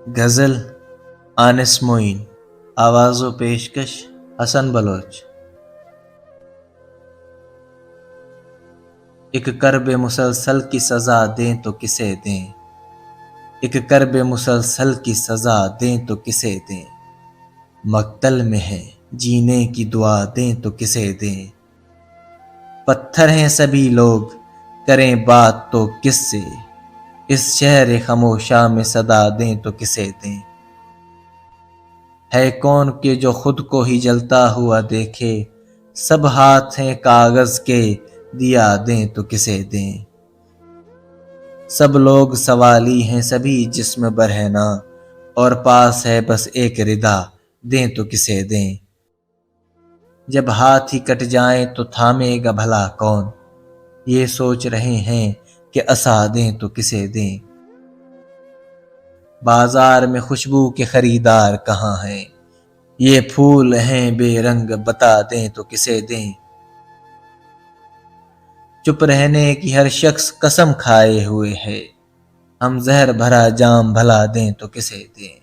غزل آنس معین، آواز و پیشکش حسن بلوچ۔ ایک کرب مسلسل کی سزا دیں تو کسے دیں، ایک کرب مسلسل کی سزا دیں تو کسے دیں، مقتل میں ہے جینے کی دعا دیں تو کسے دیں، پتھر ہیں سبھی لوگ کریں بات تو کس سے، اس شہر خاموشاں میں صدا دیں تو کسے دیں، ہے کون کہ جو خود کو ہی جلتا ہوا دیکھے، سب ہاتھ ہیں کاغذ کے دیا دیں تو کسے دیں، سب لوگ سوالی ہیں سبھی جسم برہنہ، اور پاس ہے بس ایک ردا دیں تو کسے دیں، جب ہاتھ ہی کٹ جائیں تو تھامے گا بھلا کون، یہ سوچ رہے ہیں کہ عصا دیں تو کسے دیں، بازار میں خوشبو کے خریدار کہاں ہیں، یہ پھول ہیں بے رنگ بتا دیں تو کسے دیں، چپ رہنے کی ہر شخص قسم کھائے ہوئے ہے، ہم زہر بھرا جام بھلا دیں تو کسے دیں،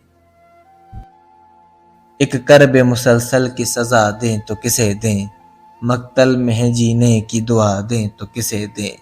ایک کرب مسلسل کی سزا دیں تو کسے دیں، مقتل میں ہے جینے کی دعا دیں تو کسے دیں۔